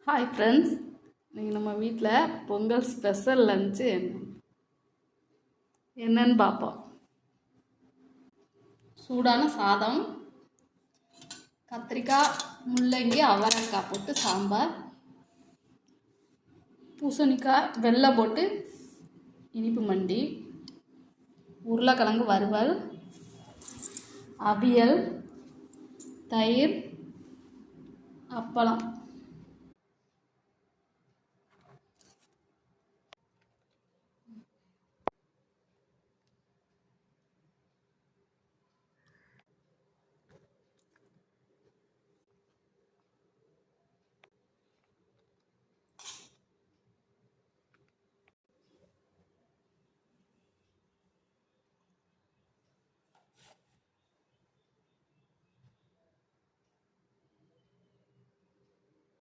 Hi friends, இன்றைக்கி நம்ம வீட்டில் பொங்கல் ஸ்பெஷல் லஞ்சு என்னன்னு பார்ப்போம். சூடான சாதம், கத்திரிக்காய், முள்ளங்கி, அவரைக்காய் போட்டு சாம்பார், பூசணிக்காய், வெள்ளை போட்டு இனிப்பு மண்டி, உருளைக்கிழங்கு வறுவல், அவியல், தயிர், அப்பளம்.